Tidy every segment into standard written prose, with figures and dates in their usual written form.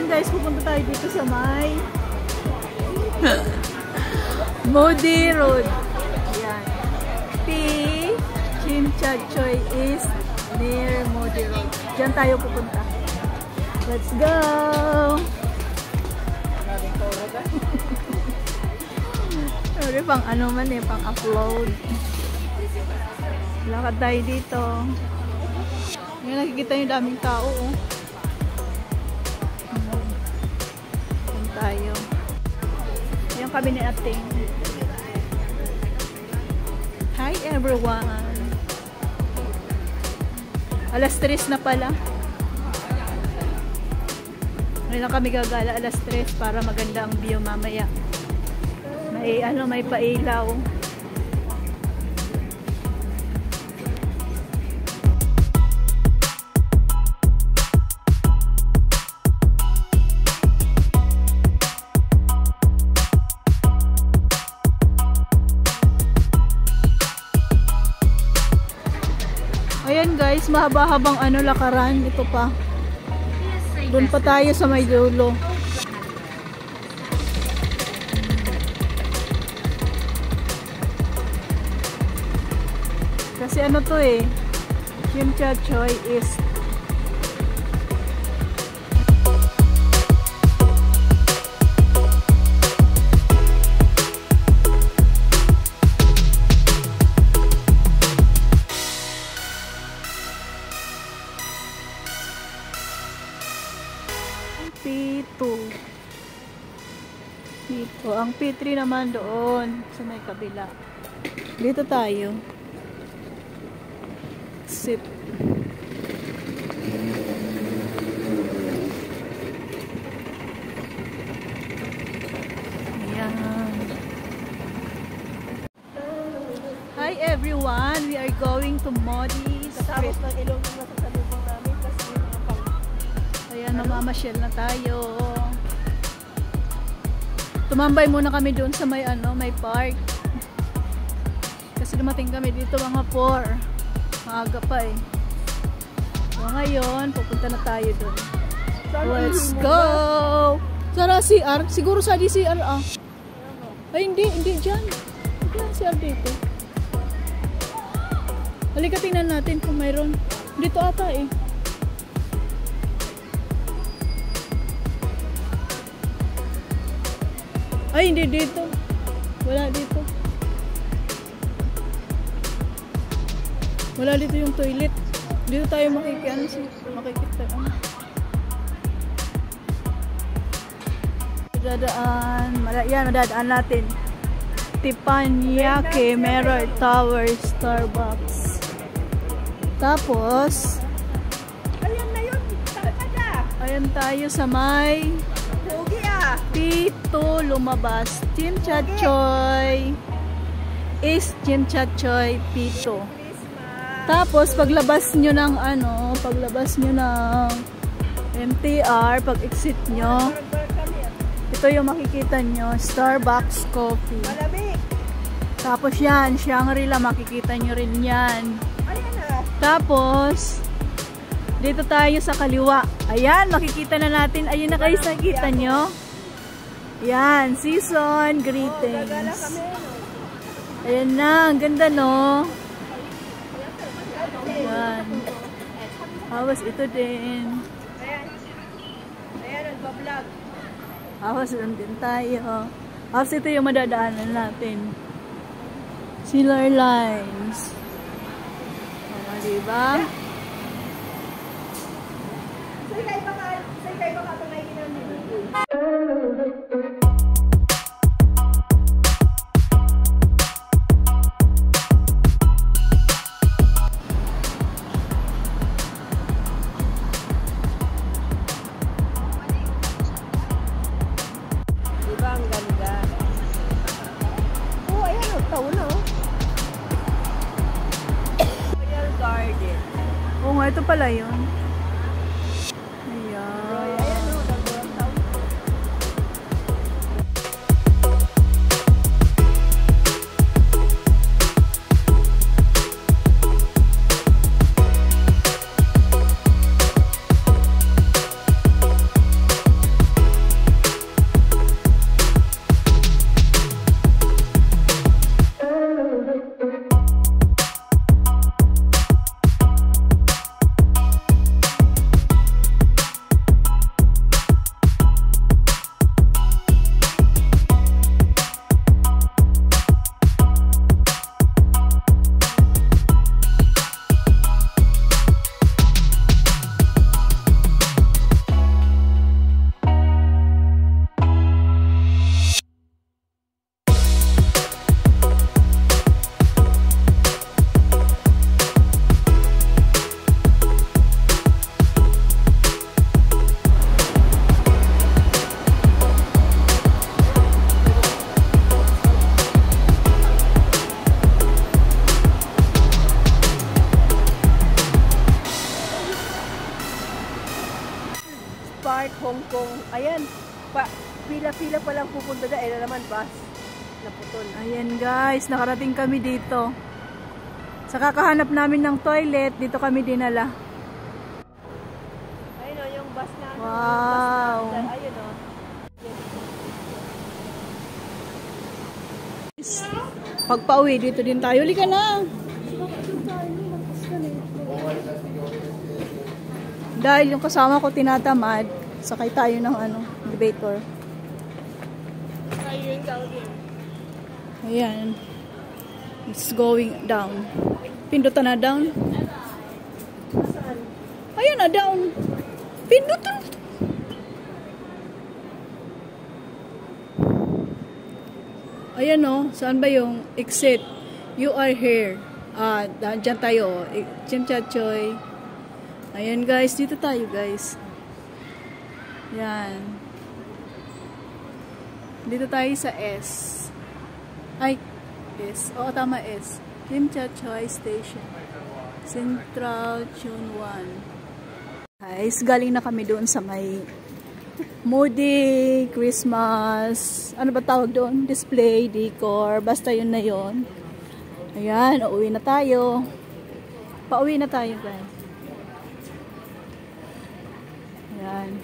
Ayan guys, pupunta tayo dito sa may Modi Road. Ayan. P. Chimchachoy is near Modi Road. Diyan tayo pupunta. Let's go! Sorry, pang ano man eh, pang upload. Lakad tayo dito. Ngayon nakikita yung daming tao oh. Tayo. Yung kami ni ating. Hi everyone! Alas 3 na pala. Ngayon lang kami gagala alas 3 para maganda ang view mamaya. May pailaw. Ayan guys, mahaba-habang lakaran. Ito pa. Doon pa tayo sa may dulo. Kasi ano to eh, Chimchachoy is P2. Dito. Ang P3 naman doon sa may kabila. Dito tayo. Sit. Ayan. Hi everyone! We are going to Modi Street. Ayan, namamasyal na tayo. Tumambay muna kami doon sa may may park. Kasi dumating kami dito mga 4. Maaga pa eh. So ngayon, pupunta na tayo doon. Let's go! Sara CR? Siguro sa DCR ah. Ay hindi dyan. Hindi ang CR dito. Halika tingnan natin kung mayroon. Dito ata eh. Ay hindi dito. Wala dito. Wala dito yung toilet. Dito tayo makikita. Madadaan natin. Teppanyaki Mirror Tower Starbucks. Tapos ayan na yun. Ayan tayo sa may P2 lumabas. Chimchachoy is Chimchachoy P2. Tapos paglabas nyo ng MTR, pag exit nyo, ito yung makikita nyo, Starbucks Coffee. Tapos yan, Shangri-La, makikita nyo rin yan. Tapos dito tayo sa kaliwa. Ayan, makikita na natin. Ayun na guys, nakikita nyo. Yan, season greetings. Ayan na, ang ganda no. Ayan. Awas ito din. Ayan, nagpa-vlog. Awas doon din tayo. Awas ito yung madadaanan natin. Silver lines. Diba? Say kayo baka ito na ito pala yun. Ayan. Park, Hong Kong. Ayan, pila-pila pa lang pupunta na. Ayan na naman, bus. Naputol. Ayan guys, nakarating kami dito. Sa kakahanap namin ng toilet, dito kami dinala. Ayun o, yung bus na. Wow. Ayun o. Pagpa-uwi, dito din tayo. Halika na! Dahil yung kasama ko tinatamad, sakay tayo ng elevator. Ayan. It's going down. Pindutan na down. Ayan na down. Pindutan. Ayan o. Saan ba yung exit? You are here. Dyan tayo. Chimchachoy. Ayan guys. Dito tayo guys. Yan. Dito tayo sa S. Ay, S. Oo, tama S. Chimchachoy Station. Central Tune 1. Guys, galing na kami doon sa may Moody Christmas. Ano ba tawag doon? Display, decor. Basta yun na yun. Ayan, uuwi na tayo. Pauwi na tayo, guys. Ayan.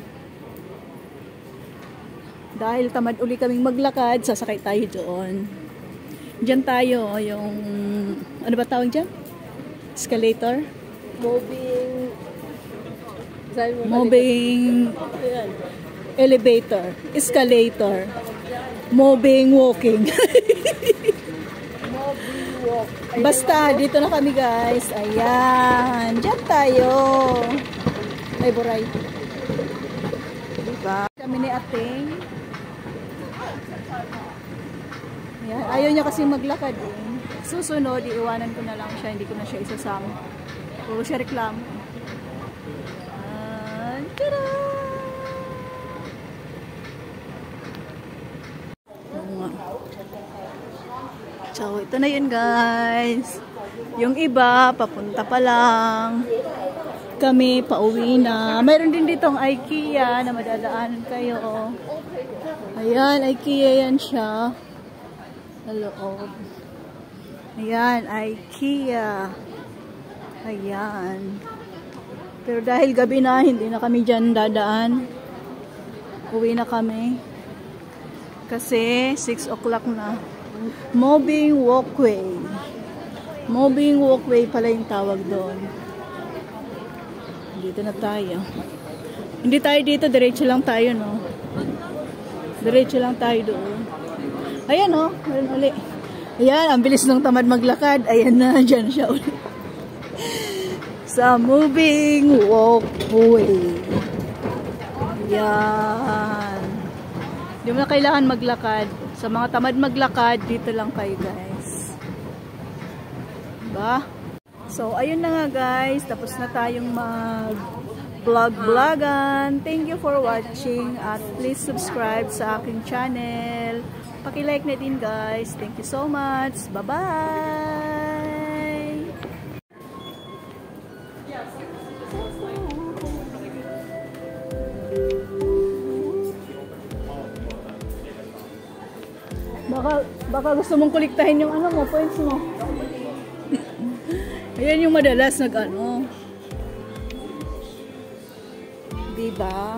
Dahil tamad uli kaming maglakad, sasakay tayo doon. Diyan tayo, yung ano ba tawag dyan? Escalator? Moving elevator. Escalator. Moving walking. Basta, dito na kami guys. Ayan. Diyan tayo. Ay, buray. Diba? Kami ni Ating. Ayan. Ayaw niya kasi maglakad eh. Susunod, iiwanan ko na lang siya. Hindi ko na siya isasama. Puro siya reklamo. Tada! So, ito na yun guys. Yung iba, papunta pa lang. Kami, pauwi na. Mayroon din ditong IKEA na madadaanan kayo. Ayan, IKEA yan siya. Hello. Ayan, IKEA. Ayan. Pero dahil gabi na, hindi na kami dyan dadaan. Uwi na kami. Kasi 6 o'clock na. Moving walkway. Moving walkway pala yung tawag doon. Dito na tayo. Hindi tayo dito, diretso lang tayo, no? Diretso lang tayo doon. Ayan, no? Meron uli. Ayan, ang bilis ng tamad maglakad. Ayan na, dyan siya uli. Sa moving walkway. Yan. Hindi mo na kailangan maglakad. Sa mga tamad maglakad, dito lang kayo guys. Diba? So, ayun na nga guys. Tapos na tayong mag-vlog-vlogan. Thank you for watching. At please subscribe sa aking channel. Paki-like na din guys. Thank you so much. Bye-bye! Baka gusto mong kolektahin yung points mo. Ayan yung madalas diba?